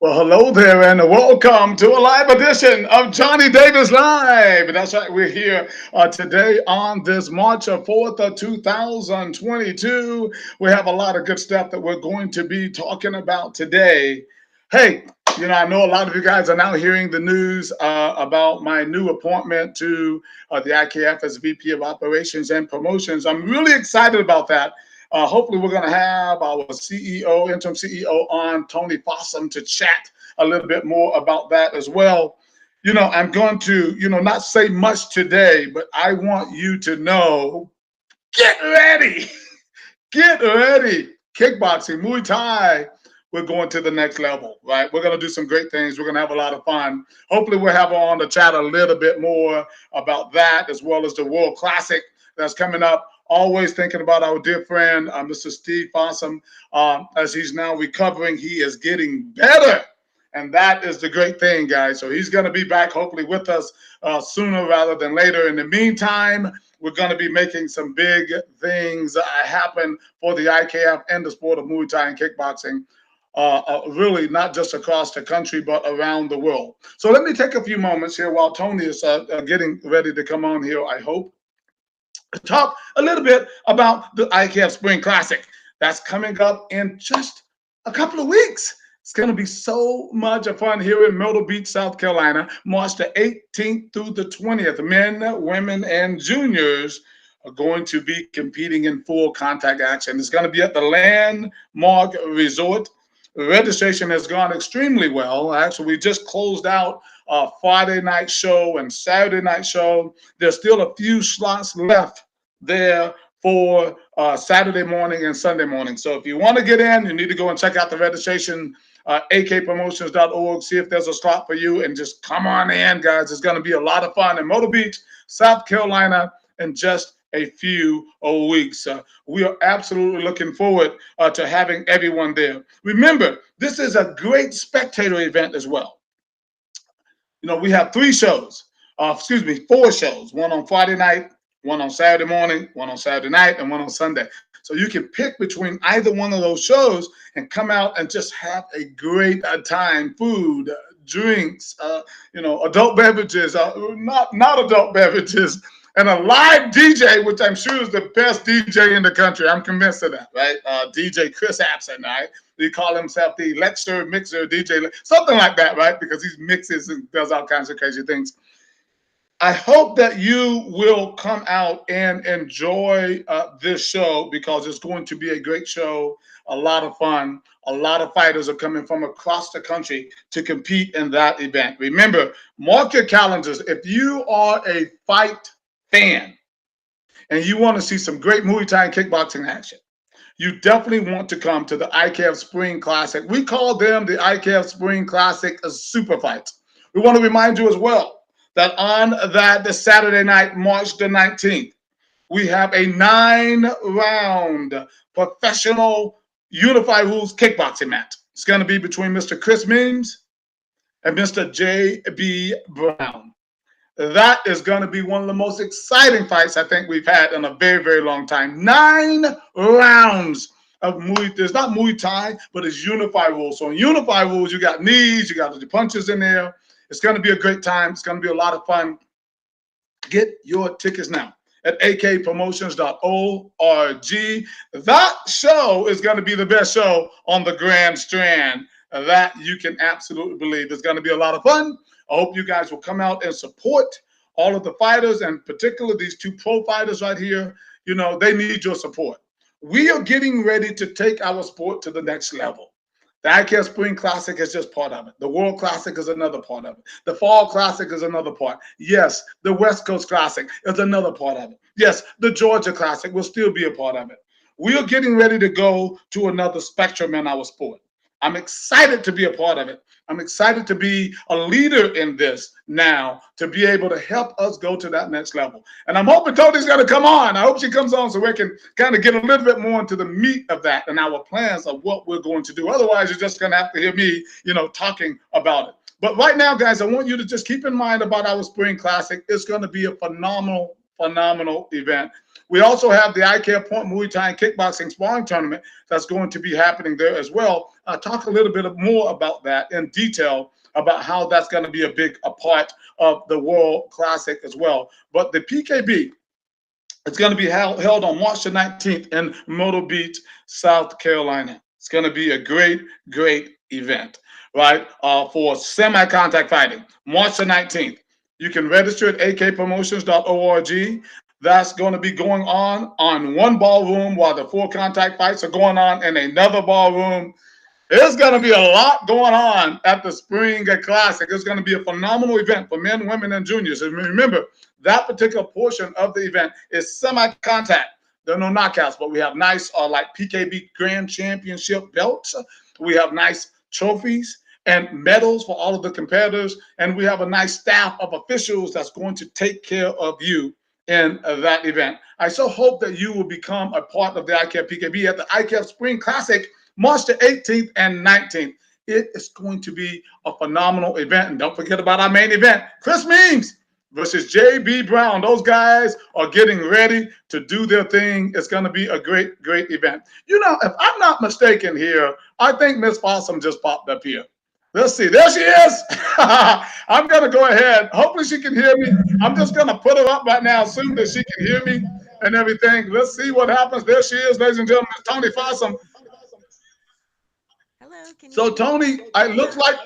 Well, hello there, and welcome to a live edition of Johnny Davis Live. That's right, we're here today on this March 4th of 2022. We have a lot of good stuff that we're going to be talking about today. Hey, I know a lot of you guys are now hearing the news about my new appointment to the IKF as VP of Operations and Promotions. I'm really excited about that. Hopefully, we're going to have our CEO, interim CEO, on Tony Fossum to chat a little bit more about that as well. I'm going to, not say much today, but I want you to know, get ready, get ready. Kickboxing, Muay Thai, we're going to the next level, right? We're going to do some great things. We're going to have a lot of fun. Hopefully, we'll have on to chat a little bit more about that, as well as the World Classic that's coming up. Always thinking about our dear friend, Mr. Steve Fossum. As he's now recovering, he is getting better. And that is the great thing, guys. So he's going to be back, hopefully, with us sooner rather than later. In the meantime, we're going to be making some big things happen for the IKF and the sport of Muay Thai and kickboxing. Really not just across the country, but around the world. So let me take a few moments here while Tony is getting ready to come on here, I hope, talk a little bit about the Ikf Spring Classic. That's coming up in just a couple of weeks. It's going to be so much fun here in Myrtle Beach, South Carolina, March the 18th through the 20th. Men, women, and juniors are going to be competing in full contact action. It's going to be at the Landmark Resort. Registration has gone extremely well. Actually, we just closed out a Friday night show and Saturday night show. There's still a few slots left there for Saturday morning and Sunday morning. So if you want to get in, you need to go and check out the registration, akpromotions.org, see if there's a slot for you, and just come on in, guys. It's going to be a lot of fun in Myrtle Beach, South Carolina, in just a few weeks. We are absolutely looking forward to having everyone there. Remember, this is a great spectator event as well. We have four shows, one on Friday night, one on Saturday morning, one on Saturday night, and one on Sunday. So you can pick between either one of those shows and come out and just have a great time. Food, drinks, adult beverages, not adult beverages, and a live DJ, which I'm sure is the best DJ in the country. I'm convinced of that, right? DJ Chris Abson, right? He call himself the lecture mixer DJ, something like that, right? Because he mixes and does all kinds of crazy things. I hope that you will come out and enjoy this show, because it's going to be a great show, a lot of fun. A lot of fighters are coming from across the country to compete in that event. Remember, mark your calendars. If you are a fight fan and you want to see some great Muay Thai and kickboxing action, you definitely want to come to the Ikf Spring Classic. We call them the Ikf Spring Classic Super Fights. We want to remind you as well that on the Saturday night, March the 19th, we have a 9-round professional unified rules kickboxing match. It's going to be between Mr. Chris Means and Mr. J.B. Brown. That is going to be one of the most exciting fights I think we've had in a very, very long time. 9 rounds of Muay. It's not Muay Thai, but it's unified rules. So in unified rules, you got knees, you got the punches in there. It's going to be a great time. It's going to be a lot of fun. Get your tickets now at akpromotions.org. That show is going to be the best show on the Grand Strand. That you can absolutely believe. It's going to be a lot of fun. I hope you guys will come out and support all of the fighters, and particularly these two pro fighters right here. They need your support. We are getting ready to take our sport to the next level. The Ikf Spring Classic is just part of it. The World Classic is another part of it. The Fall Classic is another part. Yes, the West Coast Classic is another part of it. Yes, the Georgia Classic will still be a part of it. We are getting ready to go to another spectrum in our sport. I'm excited to be a part of it. I'm excited to be a leader in this now, to be able to help us go to that next level. And I'm hoping Tony's going to come on. I hope she comes on so we can kind of get a little bit more into the meat of that and our plans of what we're going to do. Otherwise, you're just going to have to hear me, talking about it. But right now, guys, I want you to just keep in mind about our Spring Classic. It's going to be a phenomenal phenomenal event. We also have the Ikf Point Muay Thai and Kickboxing Sparring Tournament that's going to be happening there as well. I'll talk a little bit more about that in detail about how that's going to be a part of the World Classic as well. But the PKB, it's going to be held on March the 19th in Myrtle Beach, South Carolina. It's going to be a great, great event, right? For semi-contact fighting, March the 19th. You can register at akpromotions.org. That's going to be going on one ballroom while the full contact fights are going on in another ballroom. There's going to be a lot going on at the Spring Classic. It's going to be a phenomenal event for men, women, and juniors. And remember, that particular portion of the event is semi-contact. There are no knockouts, but we have nice like PKB Grand Championship belts. We have nice trophies and medals for all of the competitors. And we have a nice staff of officials that's going to take care of you in that event. I so hope that you will become a part of the Ikf PKB at the Ikf Spring Classic, March the 18th and 19th. It is going to be a phenomenal event. And don't forget about our main event, Chris Means versus J.B. Brown. Those guys are getting ready to do their thing. It's going to be a great, great event. You know, if I'm not mistaken here, I think Miss Fossum just popped up here. Let's see. There she is. I'm going to go ahead. Hopefully she can hear me. I'm just going to put her up right now, assume that she can hear me and everything. Let's see what happens. There she is, ladies and gentlemen. Tony Fossum. Hello, can you So, hear me? Tony, it looks like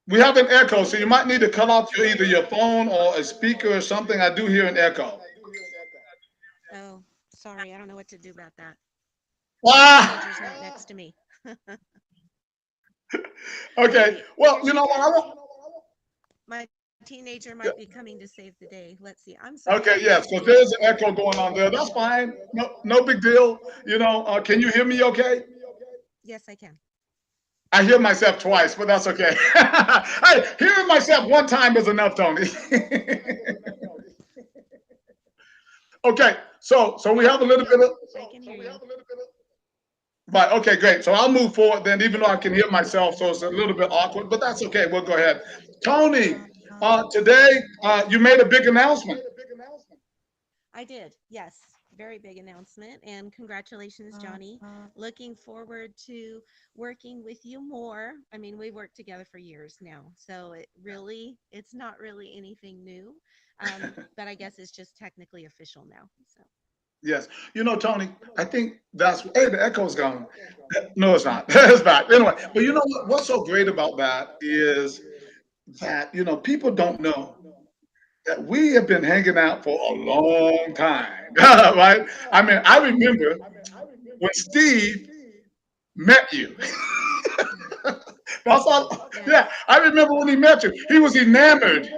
we have an echo, so you might need to cut off either your phone or a speaker or something. I do hear an echo. Oh, sorry, I don't know what to do about that. My Ah, teenager's not next to me. okay. Hey, Well, here you she know what? I comes. want. My teenager Yeah. might be coming to save the day. Let's see. I'm sorry, Okay, I yes, can't because hear you. there's an echo going on there. That's fine. No, no big deal. You know, can you hear me okay? Yes, I can. I hear myself twice, but that's okay. Hey, hearing myself one time is enough, Tony. Okay, so we Now have a I little bit can. of. I can hear you. Right. Okay. Great. So I'll move forward then, even though I can hear myself, so it's a little bit awkward, but that's okay. We'll go ahead. Tony, today you made a big announcement. I did. Yes. Very big announcement. And congratulations, Johnny. Looking forward to working with you more. I mean, we've worked together for years now. So it's not really anything new. But I guess it's just technically official now. So, Yes. You know, Tony, I think that's hey, the echo's gone. No, it's not. It's back. Anyway, but you know what? What's so great about that is that people don't know that we have been hanging out for a long time, right? I mean, I remember when Steve met you. That's all. yes. Yeah, I remember when he met you. He was enamored.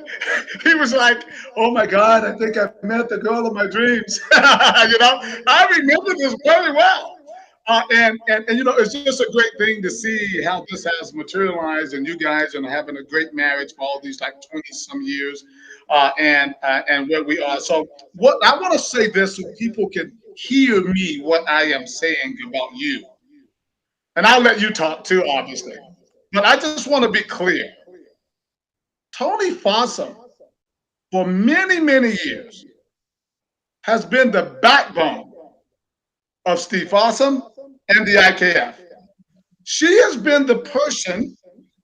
He was like, "Oh my God, I think I met the girl of my dreams." I remember this very well. And it's just a great thing to see how this has materialized, and you guys are having a great marriage for all these like 20 some years, and where we are. So, what I want to say this so people can hear me what I am saying about you, and I'll let you talk too, obviously. But I just want to be clear. Tony Fossum, for many, many years, has been the backbone of Steve Fossum and the IKF. She has been the person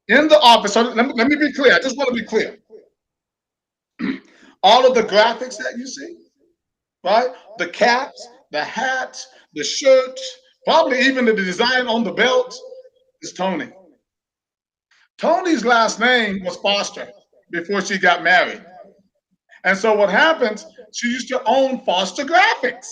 in the office. So let me be clear. I just want to be clear. All of the graphics that you see, right? The caps, the hats, the shirts, probably even the design on the belt is Tony. Tony's last name was Foster before she got married. And so what happens, she used to own Foster Graphics.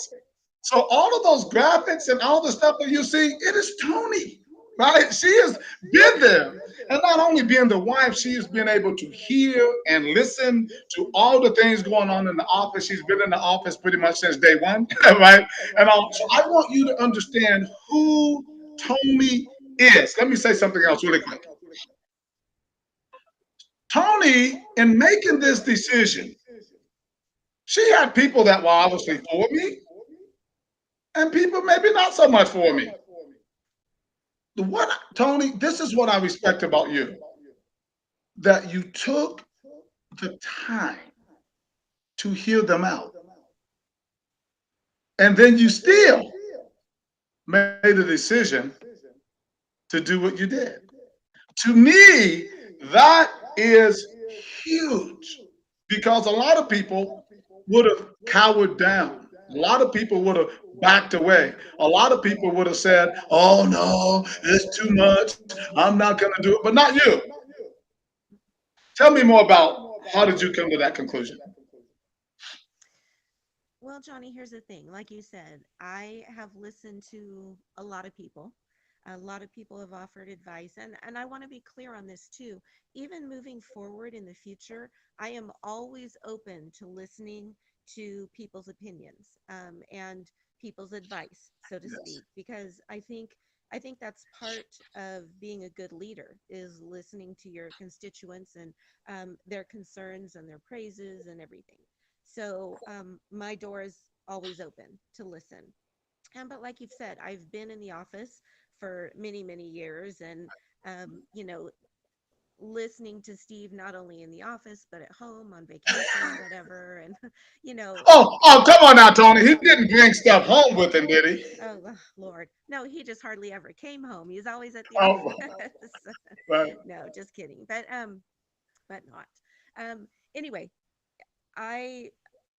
So all of those graphics and all the stuff that you see, it is Tony, right? She has been there. And not only being the wife, she has been able to hear and listen to all the things going on in the office. She's been in the office pretty much since day one, right? So I want you to understand who Tony is. Let me say something else really quick. Tony, in making this decision, she had people that were obviously for me and people maybe not so much for me. What, Tony, this is what I respect about you, that you took the time to hear them out. And then you still made a decision to do what you did. To me, that is huge because a lot of people would have cowered down. A lot of people would have backed away. A lot of people would have said, "Oh no, it's too much. I'm not going to do it." But not you. Tell me more about how did you come to that conclusion? Well, Johnny, here's the thing. Like you said, I have listened to a lot of people. A lot of people have offered advice, and I want to be clear on this too. Even moving forward in the future, I am always open to listening to people's opinions, and people's advice, so to Yes. speak, because I think that's part of being a good leader is listening to your constituents and their concerns and their praises and everything. So my door is always open to listen. But like you've said, I've been in the office for many, many years, and you know, listening to Steve not only in the office but at home on vacation, whatever, and you know, Oh, come on now, Tony. He didn't bring stuff home with him, did he? oh Lord, no, he just hardly ever came home. He's always at the Oh, office. right, No, just kidding. But not. Anyway, I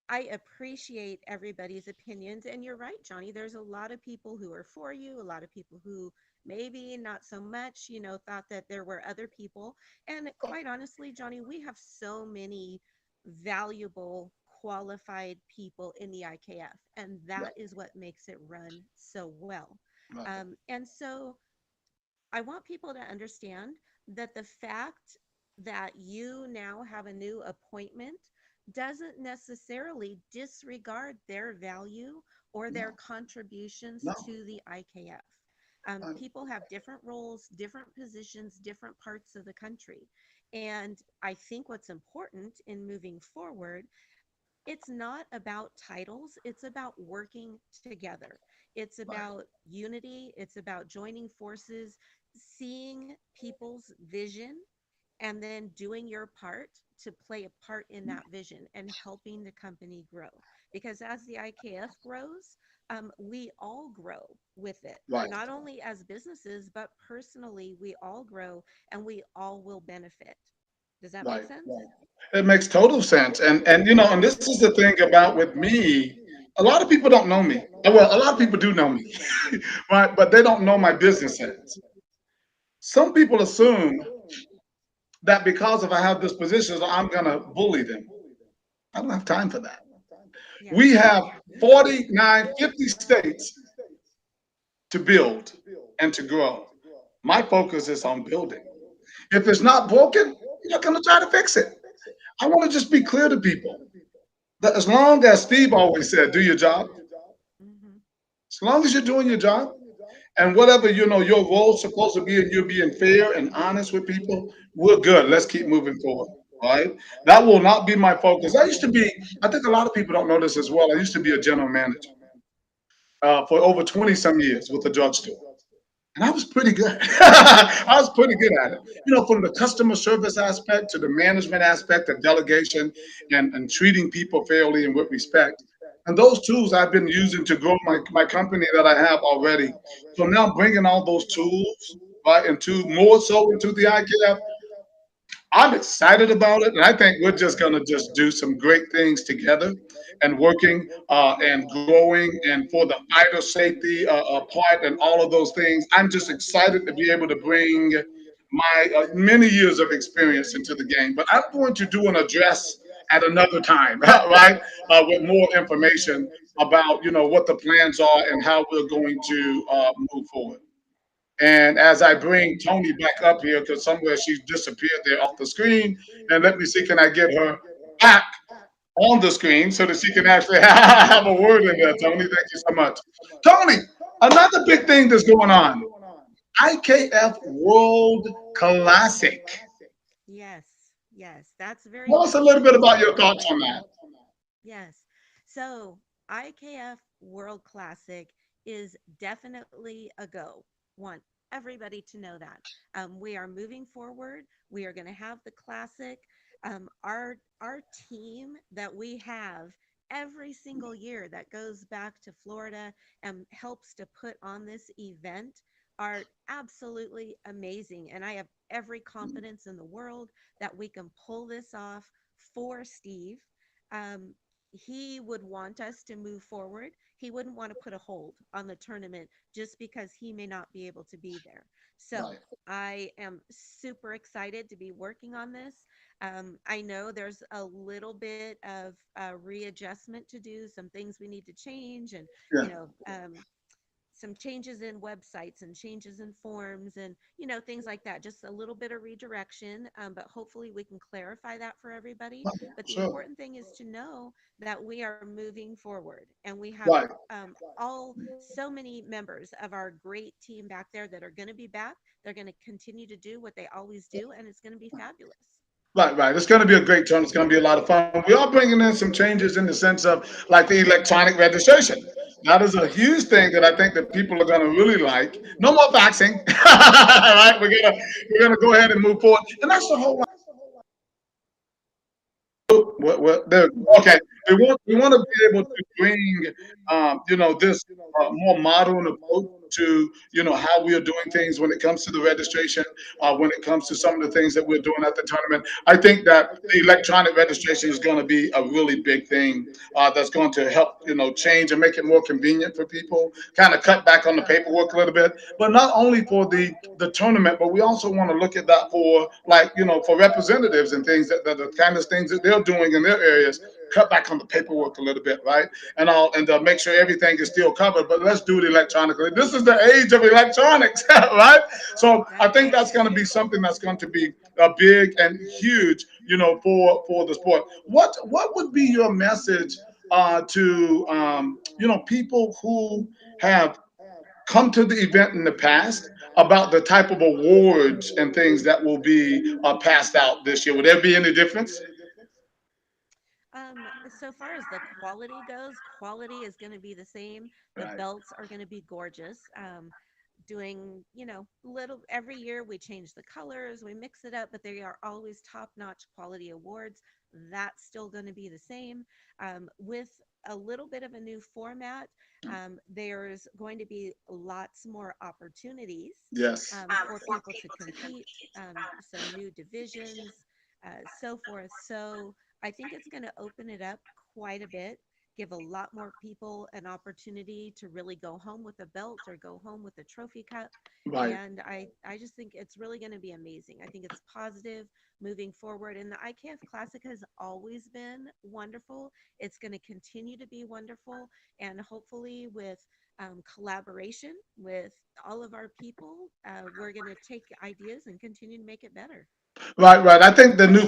I appreciate everybody's opinions. And you're right, Johnny. There's a lot of people who are for you, a lot of people who maybe not so much, thought that there were other people. And quite honestly, Johnny, we have so many valuable, qualified people in the IKF, and that right, is what makes it run so well. right, And so I want people to understand that the fact that you now have a new appointment doesn't necessarily disregard their value or their no, contributions no, to the IKF. right, People have different roles, different positions, different parts of the country. And I think what's important in moving forward, it's not about titles, it's about working together. It's right, about unity, it's about joining forces, seeing people's vision, and then doing your part to play a part in that vision and helping the company grow. Because as the IKF grows, we all grow with it, right, not only as businesses, but personally, we all grow and we all will benefit. Does that make right. sense? It makes total sense. And and this is the thing about with me. A lot of people don't know me. Well, a lot of people do know me, right? But they don't know my business sense. Some people assume that because if I have this position, I'm gonna bully them. I don't have time for that. Yeah. We have 49, 50 states to build and to grow. My focus is on building. If it's not broken, I'm not going to try to fix it. I want to just be clear to people that as long as Steve always said, do your job, Hmm. as long as you're doing your job and whatever your role's supposed to be and you're being fair and honest with people, we're good. Let's keep moving forward. Right? That will not be my focus. I used to be, I think a lot of people don't know this as well. I used to be a general manager for over 20 some years with a drugstore. And I was pretty good. I was pretty good at it. From the customer service aspect to the management aspect of delegation and treating people fairly and with respect. And those tools I've been using to grow my company that I have already. So now bringing all those tools right into more so into the IKF, I'm excited about it, and I think we're just going to just do some great things together and working and growing and for the idle safety part and all of those things. I'm just excited to be able to bring my many years of experience into the game. But I'm going to do an address at another time, right, with more information about what the plans are and how we're going to move forward. And as I bring Tony back up here, because somewhere she's disappeared there off the screen, and let me see, can I get her back on the screen so that she can actually have a word in there, Tony? Thank you so much. Tony, another big thing that's going on, IKF World Classic. Yes, yes, that's very Tell us a little bit important. about your thoughts on that. Yes. So, IKF World Classic is definitely a go. Want everybody to know that. We are moving forward. We are going to have the classic. Our team that we have every single year that goes back to Florida and helps to put on this event are absolutely amazing. And I have every confidence in the world that we can pull this off for Steve. Um, he would want us to move forward. He wouldn't want to put a hold on the tournament just because he may not be able to be there. So Right. I am super excited to be working on this. I know there's a little bit of readjustment to do, some things we need to change, and Yeah. you know, some changes in websites and changes in forms and things like that, just a little bit of redirection, but hopefully we can clarify that for everybody. But the Sure. important thing is to know that we are moving forward, and we have Right. all so many members of our great team back there that are going to be back. They're going to continue to do what they always do, and it's going to be fabulous. Right, right. It's going to be a great turn. It's going to be a lot of fun. We are bringing in some changes in the sense of like the electronic registration. That is a huge thing that I think that people are going to really like. No more faxing. Right? We're gonna go ahead and move forward, and that's the whole. There, okay, we want to be able to bring, this more modern approach to, how we are doing things when it comes to the registration, when it comes to some of the things that we're doing at the tournament. I think that the electronic registration is going to be a really big thing that's going to help, change and make it more convenient for people, kind of cut back on the paperwork a little bit. But not only for the tournament, but we also want to look at that for, like, for representatives and things that the kind of things that they're doing in their areas. Cut back on the paperwork a little bit, right? And make sure everything is still covered. But let's do it electronically. This is the age of electronics, right? So I think Exactly. that's going to be something that's going to be big and huge, for the sport. What would be your message to people who have come to the event in the past about the type of awards and things that will be passed out this year? Would there be any difference? So far as the quality goes, quality is going to be the same. The Right. belts are going to be gorgeous. Doing, little every year we change the colors, we mix it up, but they are always top-notch quality awards. That's still going to be the same. With a little bit of a new format, there's going to be lots more opportunities Yes. for people to compete, some new divisions, so forth. So I think it's going to open it up quite a bit, give a lot more people an opportunity to really go home with a belt or go home with a trophy cup. Right. And I just think it's really going to be amazing. I think it's positive moving forward. And the IKF Classic has always been wonderful. It's going to continue to be wonderful. And hopefully, with collaboration with all of our people, we're going to take ideas and continue to make it better. Right, right. I think the new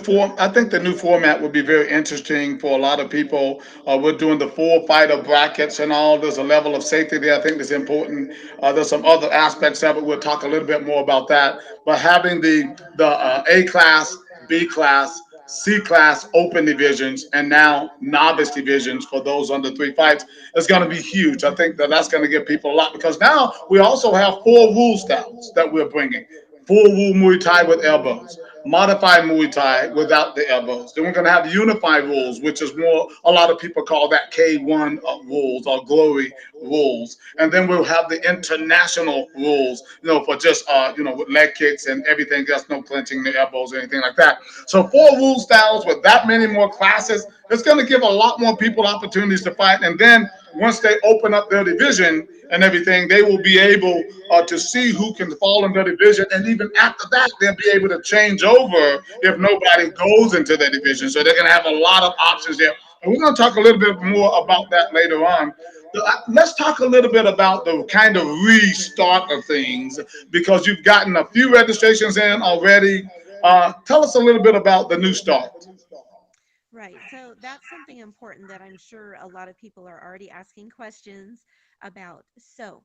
format would be very interesting for a lot of people. We're doing the four fighter brackets and all. There's a level of safety there. I think that's important. There's some other aspects of it. We'll talk a little bit more about that. But having the A class, B class, C class open divisions, and now novice divisions for those under three fights is going to be huge. I think that that's going to give people a lot, because now we also have four rule styles that we're bringing. Full Wu Muay Thai with elbows, modified Muay Thai without the elbows. Then we're going to have unified rules, which is more, a lot of people call that K1 rules or glory rules. And then we'll have the international rules, for just, with leg kicks and everything else, no clenching the elbows or anything like that. So four rule styles with that many more classes, it's going to give a lot more people opportunities to fight. And then once they open up their division and everything, they will be able to see who can fall in their division. And even after that, they'll be able to change over if nobody goes into their division. So they're going to have a lot of options there. And we're going to talk a little bit more about that later on. Let's talk a little bit about the kind of restart of things, because you've gotten a few registrations in already. Tell us a little bit about the new start. Right. So that's something important that I'm sure a lot of people are already asking questions about. So,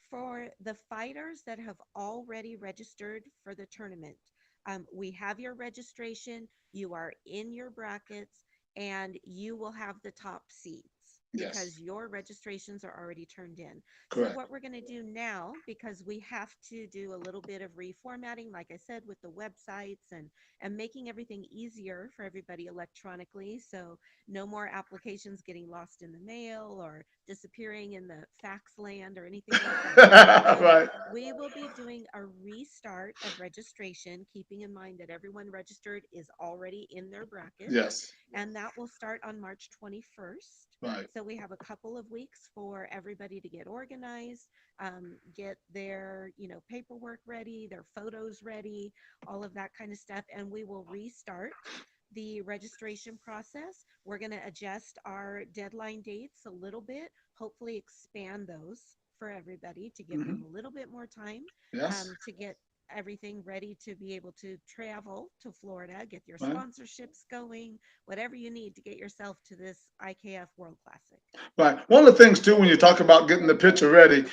for the fighters that have already registered for the tournament, we have your registration, you are in your brackets, and you will have the top seats. Yes. because your registrations are already turned in. So Correct. what we're going to do now, because we have to do a little bit of reformatting, like I said, with the websites and making everything easier for everybody electronically. So no more applications getting lost in the mail or disappearing in the fax land or anything like that. Right. We will be doing a restart of registration, keeping in mind that everyone registered is already in their bracket, Yes. and that will start on March 21st. Right. So we have a couple of weeks for everybody to get organized, get their, paperwork ready, their photos ready, all of that kind of stuff, and we will restart the registration process. We're going to adjust our deadline dates a little bit, hopefully expand those for everybody to give them Hmm. a little bit more time Yes. to get everything ready to be able to travel to Florida, get your Right. sponsorships going, whatever you need to get yourself to this IKF World Classic. Right. One of the things too, when you talk about getting the picture ready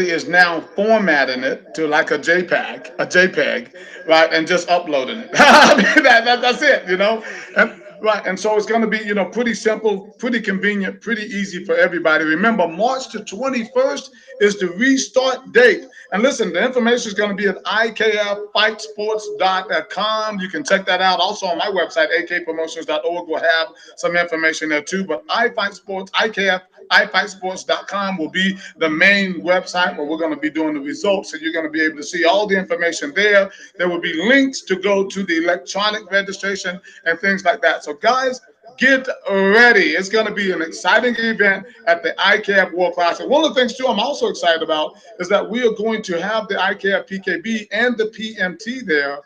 is now formatting it to like a JPEG, right, and just uploading it. I mean, that's it, and Easy. right, and so it's going to be, pretty simple, pretty convenient, pretty easy for everybody. Remember, March the 21st is the restart date. And listen, the information is going to be at ikffightsports.com. You can check that out. Also on my website, akpromotions.org, will have some information there too. But ifightsports.com will be the main website where we're going to be doing the results. So you're going to be able to see all the information there. There will be links to go to the electronic registration and things like that. So guys, get ready. It's going to be an exciting event at the ICAF World Classic. One of the things, too, I'm also excited about is that we are going to have the ICAF PKB and the PMT there.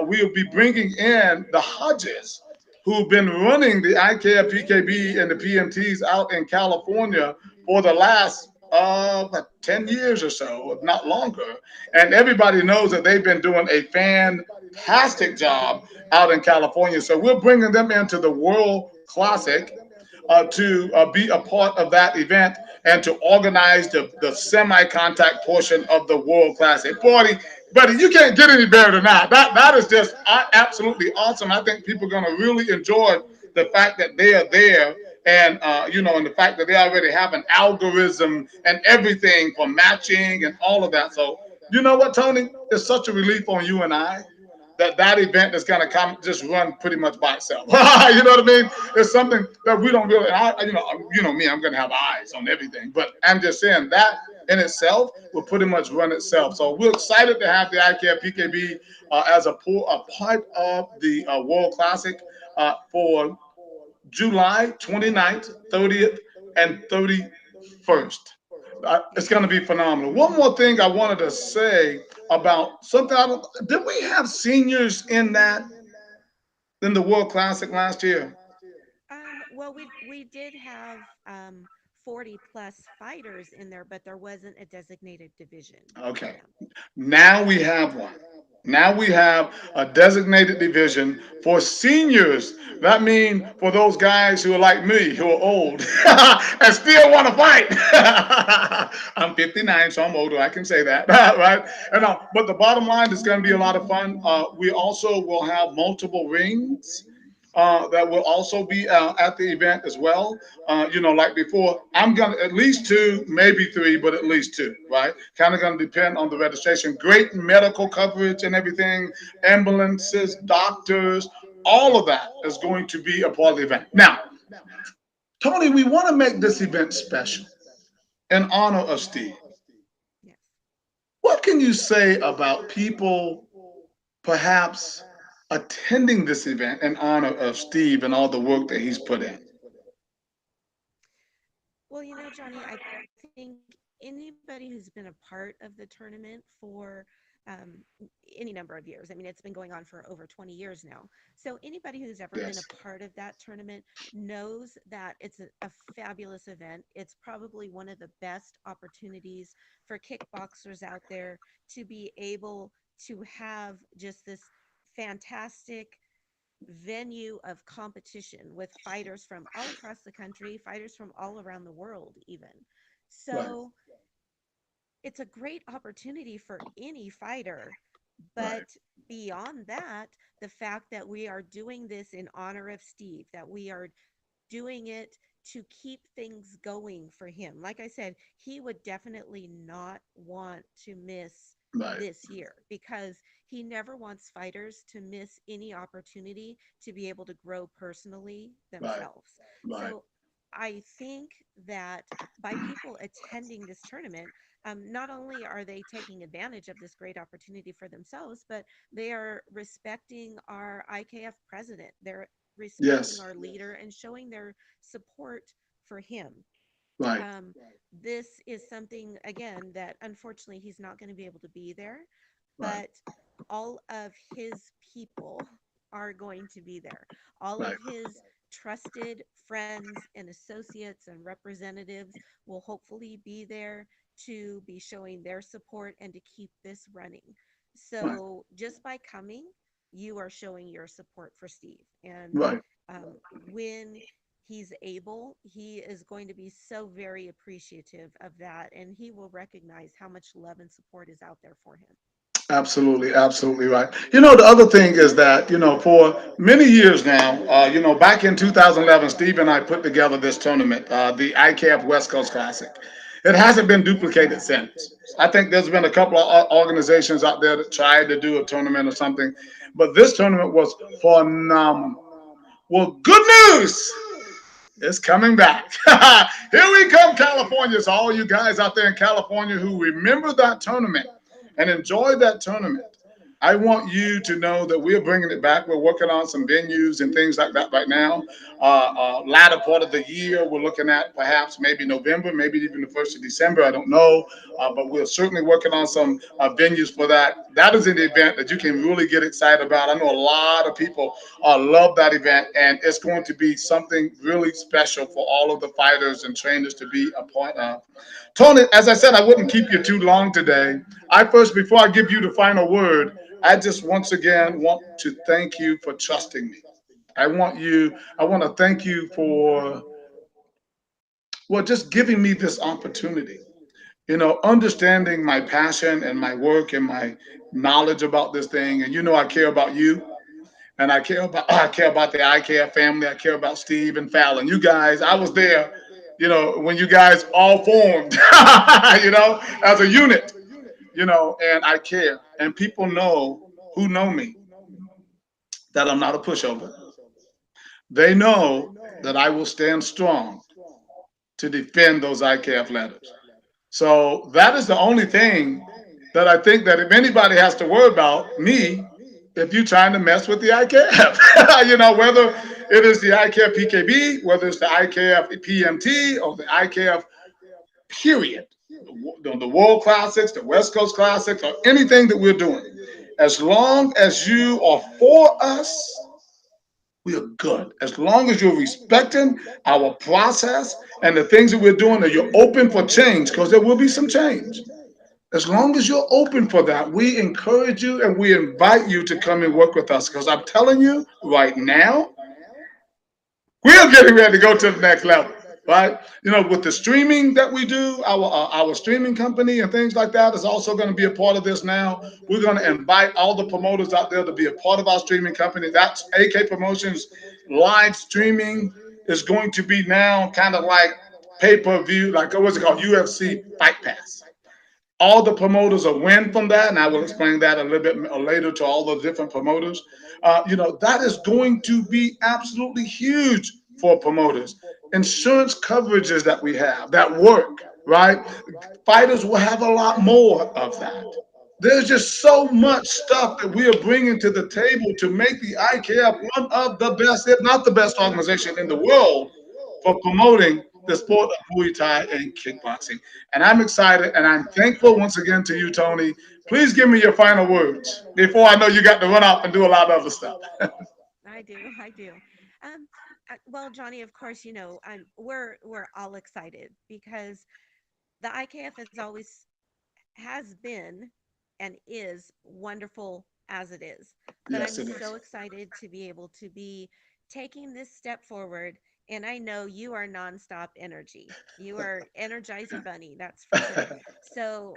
We'll be bringing in the Hodges who've been running the ICAF PKB and the PMTs out in California for the last 10 years or so, if not longer. And everybody knows that they've been doing a fantastic job out in California. So we're bringing them into the World Classic to be a part of that event and to organize the semi-contact portion of the World Classic. Buddy, you can't get any better than that. That is just absolutely awesome. I think people are going to really enjoy the fact that they are there, and and the fact that they already have an algorithm and everything for matching and all of that. So you know what, Tony? It's such a relief on you and I that event is going to come just run pretty much by itself. You know what I mean? It's something that we don't really. Me. I'm going to have eyes on everything, but I'm just saying that in itself will pretty much run itself. So we're excited to have the ICAP PKB as a part of the World Classic for July 29th, 30th, and 31st. It's going to be phenomenal. One more thing I wanted to say about something. Did we have seniors in the World Classic last year? Well, we did have 40 plus fighters in there, but there wasn't a designated division for Okay. them. Now we have one. Now we have a designated division for seniors. That means for those guys who are like me, who are old and still want to fight. I'm 59, so I'm older. I can say that, right? But the bottom line is going to be a lot of fun. We also will have multiple rings that will also be at the event as well. Like before, I'm gonna at least two, maybe three, but at least two, right? Kind of gonna depend on the registration. Great medical coverage and everything, ambulances, doctors, all of that is going to be a part of the event. Now, Tony, we want to make this event special in honor of Steve. Yes. What can you say about people perhaps attending this event in honor of Steve and all the work that he's put in? Well, Johnny, I think anybody who's been a part of the tournament for um, any number of years, I mean, it's been going on for over 20 years now. So anybody who's ever been a Yes. part of that tournament knows that it's a fabulous event. It's probably one of the best opportunities for kickboxers out there to be able to have just this fantastic venue of competition with fighters from all across the country, fighters from all around the world, even. Right. So it's a great opportunity for any fighter. Right. But beyond that, the fact that we are doing this in honor of Steve, that we are doing it to keep things going for him. Like I said, he would definitely not want to miss Right. this year because he never wants fighters to miss any opportunity to be able to grow personally Right. themselves. Right. So I think that by people attending this tournament, not only are they taking advantage of this great opportunity for themselves, but they are respecting our IKF president. They're respecting Yes. our leader and showing their support for him. Right. Um, this is something, again, that unfortunately he's not going to be able to be there, Right. but all of his people are going to be there. All Right. of his trusted friends and associates and representatives will hopefully be there to be showing their support and to keep this running. Right. So just by coming, you are showing your support for Steve. And Right. when he's able, he is going to be so very appreciative of that. And he will recognize how much love and support is out there for him. Absolutely, absolutely right. The other thing is that, for many years now, back in 2011, Steve and I put together this tournament, the ICAF West Coast Classic. It hasn't been duplicated since. I think there's been a couple of organizations out there that tried to do a tournament or something, but this tournament was phenomenal. Well, good news. It's coming back. Here we come, California. So all you guys out there in California who remember that tournament and enjoy that tournament, I want you to know that we're bringing it back. We're working on some venues and things like that right now. Latter part of the year, we're looking at perhaps maybe November, maybe even the 1st of December. I don't know. But we're certainly working on some venues for that. That is an event that you can really get excited about. I know a lot of people love that event, and it's going to be something really special for all of the fighters and trainers to be a part of. Tony, as I said, I wouldn't keep you too long today. Before I give you the final word, I just once again want to thank you for trusting me. I want to thank you for, well, just giving me this opportunity. Understanding my passion and my work and my knowledge about this thing. And I care about you, and I care about the IKF family. I care about Steve and Fallon. You guys, I was there, when you guys all formed, as a unit, and I care. And people know who know me that I'm not a pushover. They know that I will stand strong to defend those IKF letters. So that is the only thing that I think that if anybody has to worry about me, if you're trying to mess with the IKF, whether it is the IKF PKB, whether it's the IKF PMT or the IKF period, the World Classics, the West Coast Classics, or anything that we're doing, as long as you are for us, we are good. As long as you're respecting our process and the things that we're doing, that you're open for change, because there will be some change. As long as you're open for that, we encourage you and we invite you to come and work with us. Because I'm telling you right now, we're getting ready to go to the next level, right? With the streaming that we do, our streaming company and things like that is also going to be a part of this now. We're going to invite all the promoters out there to be a part of our streaming company. That's AK Promotions live streaming is going to be now kind of like pay-per-view, like what's it called, UFC Fight Pass. All the promoters are win from that, and I will explain that a little bit later to all the different promoters. That is going to be absolutely huge for promoters. Insurance coverages that we have that work, right? Fighters will have a lot more of that. There's just so much stuff that we are bringing to the table to make the IKF one of the best, if not the best organization in the world for promoting the sport of Muay Thai and kickboxing. And I'm excited and I'm thankful once again to you, Tony. Please give me your final words before I know you got to run off and do a lot of other stuff. I do, I do. Um, well, Johnny, of course, we're all excited because the IKF has been and is wonderful as it is. But Yes, I'm it is. so excited to be able to be taking this step forward. And I know you are nonstop energy. You are Energizer Bunny, that's for sure. So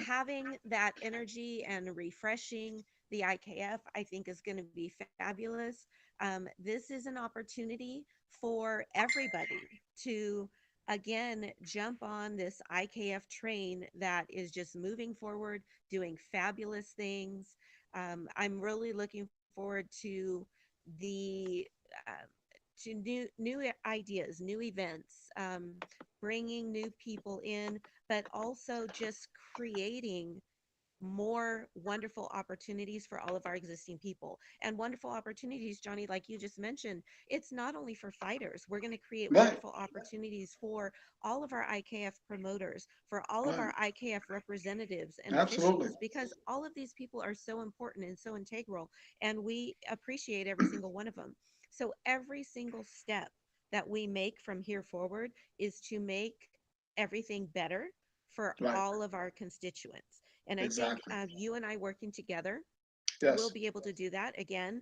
having that energy and refreshing the IKF, I think is going to be fabulous. This is an opportunity for everybody to again jump on this IKF train that is just moving forward, doing fabulous things. I'm really looking forward the uh, to new ideas, new events, bringing new people in, but also just creating more wonderful opportunities for all of our existing people, and wonderful opportunities, Johnny, like you just mentioned. It's not only for fighters. We're going to create Right, wonderful opportunities for all of our IKF promoters, for all of right. our IKF representatives and Absolutely. officials, because all of these people are so important and so integral, and we appreciate every single one of them. So every single step that we make from here forward is to make everything better for Right. all of our constituents. And I think Exactly. you and I working together, we'll Yes. be able to do that again.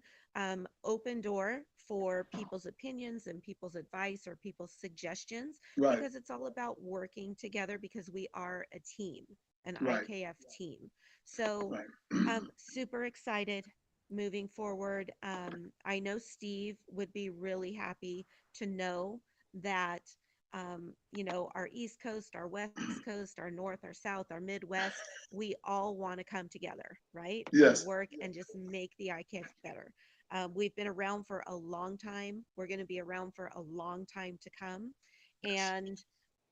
Open door for people's opinions and people's advice or people's suggestions, Right. because it's all about working together, because we are a team, an Right. IKF team. So Right. super excited moving forward. I know Steve would be really happy to know that our East Coast, our West Coast, our North, our South, our Midwest, we all want to come together, right? And Yes. work and just make the ICAF better. We've been around for a long time. We're going to be around for a long time to come. And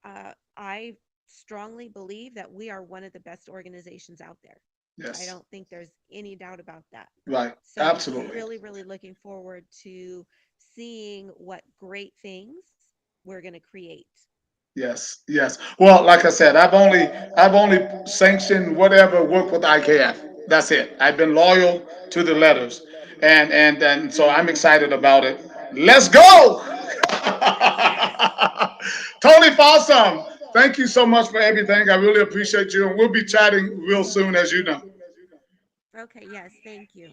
I strongly believe that we are one of the best organizations out there. I Yes. don't think there's any doubt about that. Right. So I'm Absolutely. really, really looking forward to seeing what great things we're going to create. Yes. Yes. Well, like I said, I've only sanctioned whatever work with IKF. That's it. I've been loyal to the letters, and so I'm excited about it. Let's go. Tony Fossum, thank you so much for everything. I really appreciate you, and we'll be chatting real soon, as you know. Okay, yes, thank you.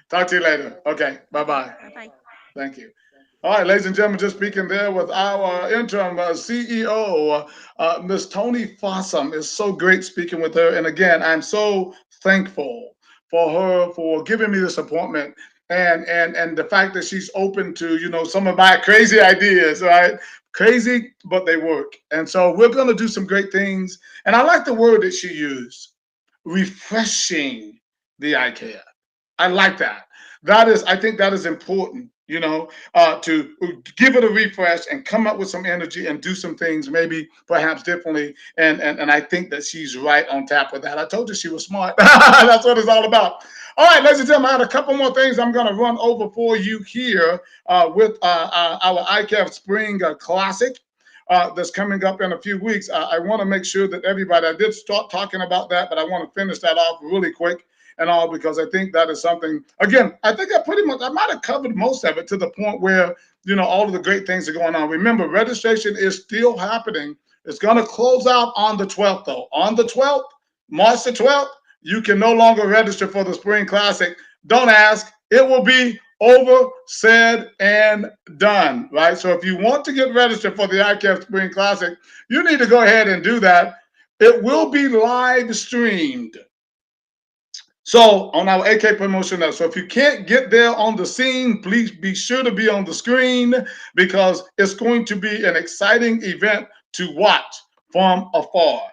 Talk to you later. Okay. Bye Okay, bye. bye bye. Thank you. All right, ladies and gentlemen, just speaking there with our interim CEO, Miss Tony Fossum. It's so great speaking with her. And again, I'm so thankful for her for giving me this appointment, and the fact that she's open to some of my crazy ideas, right? Crazy, but they work. And so we're going to do some great things. And I like the word that she used, refreshing the IKF. I like that. I think that is important, to give it a refresh and come up with some energy and do some things maybe perhaps differently. And I think that she's right on tap with that. I told you she was smart. That's what it's all about. All right, ladies and gentlemen, I had a couple more things I'm going to run over for you here with our ICAF Spring Classic. That's coming up in a few weeks. I want to make sure that everybody, I did start talking about that, but I want to finish that off really quick and all, because I think that is something. Again, I think I might have covered most of it to the point where all of the great things are going on. Remember, registration is still happening. It's going to close out on the 12th, though. On the 12th, March the 12th, you can no longer register for the Spring Classic. Don't ask. It will be over, said, and done, right? So if you want to get registered for the ICAF Spring Classic, you need to go ahead and do that. It will be live streamed. So on our AK promotion now. So if you can't get there on the scene, please be sure to be on the screen, because it's going to be an exciting event to watch from afar.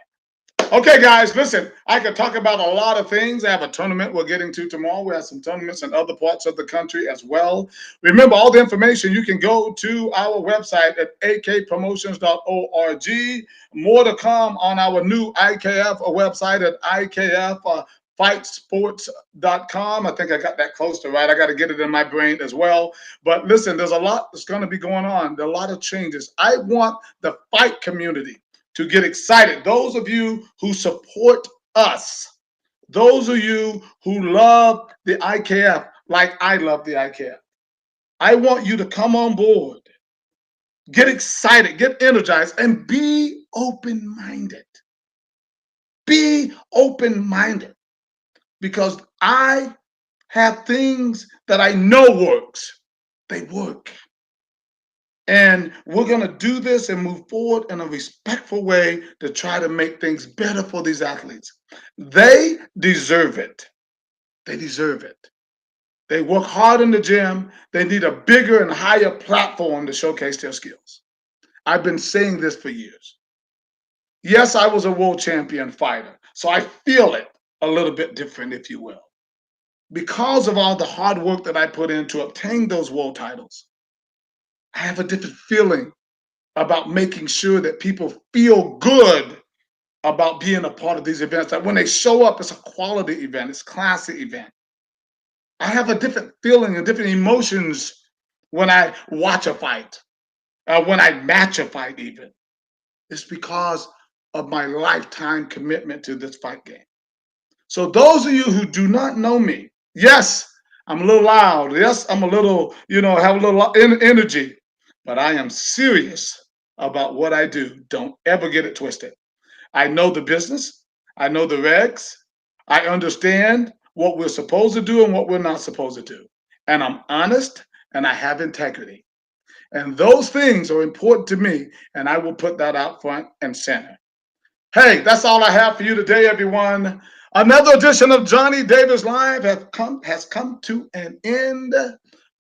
Okay, guys, listen, I could talk about a lot of things. I have a tournament we're getting to tomorrow. We have some tournaments in other parts of the country as well. Remember, all the information, you can go to our website at akpromotions.org. More to come on our new IKF website at IKF fightsports.com. I think I got that close to right. I got to get it in my brain as well. But listen, there's a lot that's going to be going on. There are a lot of changes. I want the fight community to get excited. Those of you who support us, those of you who love the IKF like I love the IKF, I want you to come on board, get excited, get energized, and be open minded. Be open minded, because I have things that I know works. They work. And we're going to do this and move forward in a respectful way to try to make things better for these athletes. They deserve it. They deserve it. They work hard in the gym. They need a bigger and higher platform to showcase their skills. I've been saying this for years. Yes, I was a world champion fighter, so I feel it a little bit different, if you will. Because of all the hard work that I put in to obtain those world titles, I have a different feeling about making sure that people feel good about being a part of these events. That when they show up, it's a quality event, it's a classic event. I have a different feeling and different emotions when I watch a fight, when I match a fight, even. It's because of my lifetime commitment to this fight game. So, those of you who do not know me, yes, I'm a little loud. Yes, I'm a little, have a little energy, but I am serious about what I do. Don't ever get it twisted. I know the business, I know the regs, I understand what we're supposed to do and what we're not supposed to do. And I'm honest and I have integrity. And those things are important to me, and I will put that out front and center. Hey, that's all I have for you today, everyone. Another edition of Johnny Davis Live has come to an end.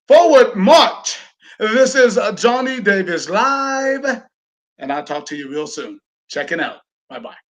Forward march. This is Johnny Davis Live, and I'll talk to you real soon. Check it out. Bye bye.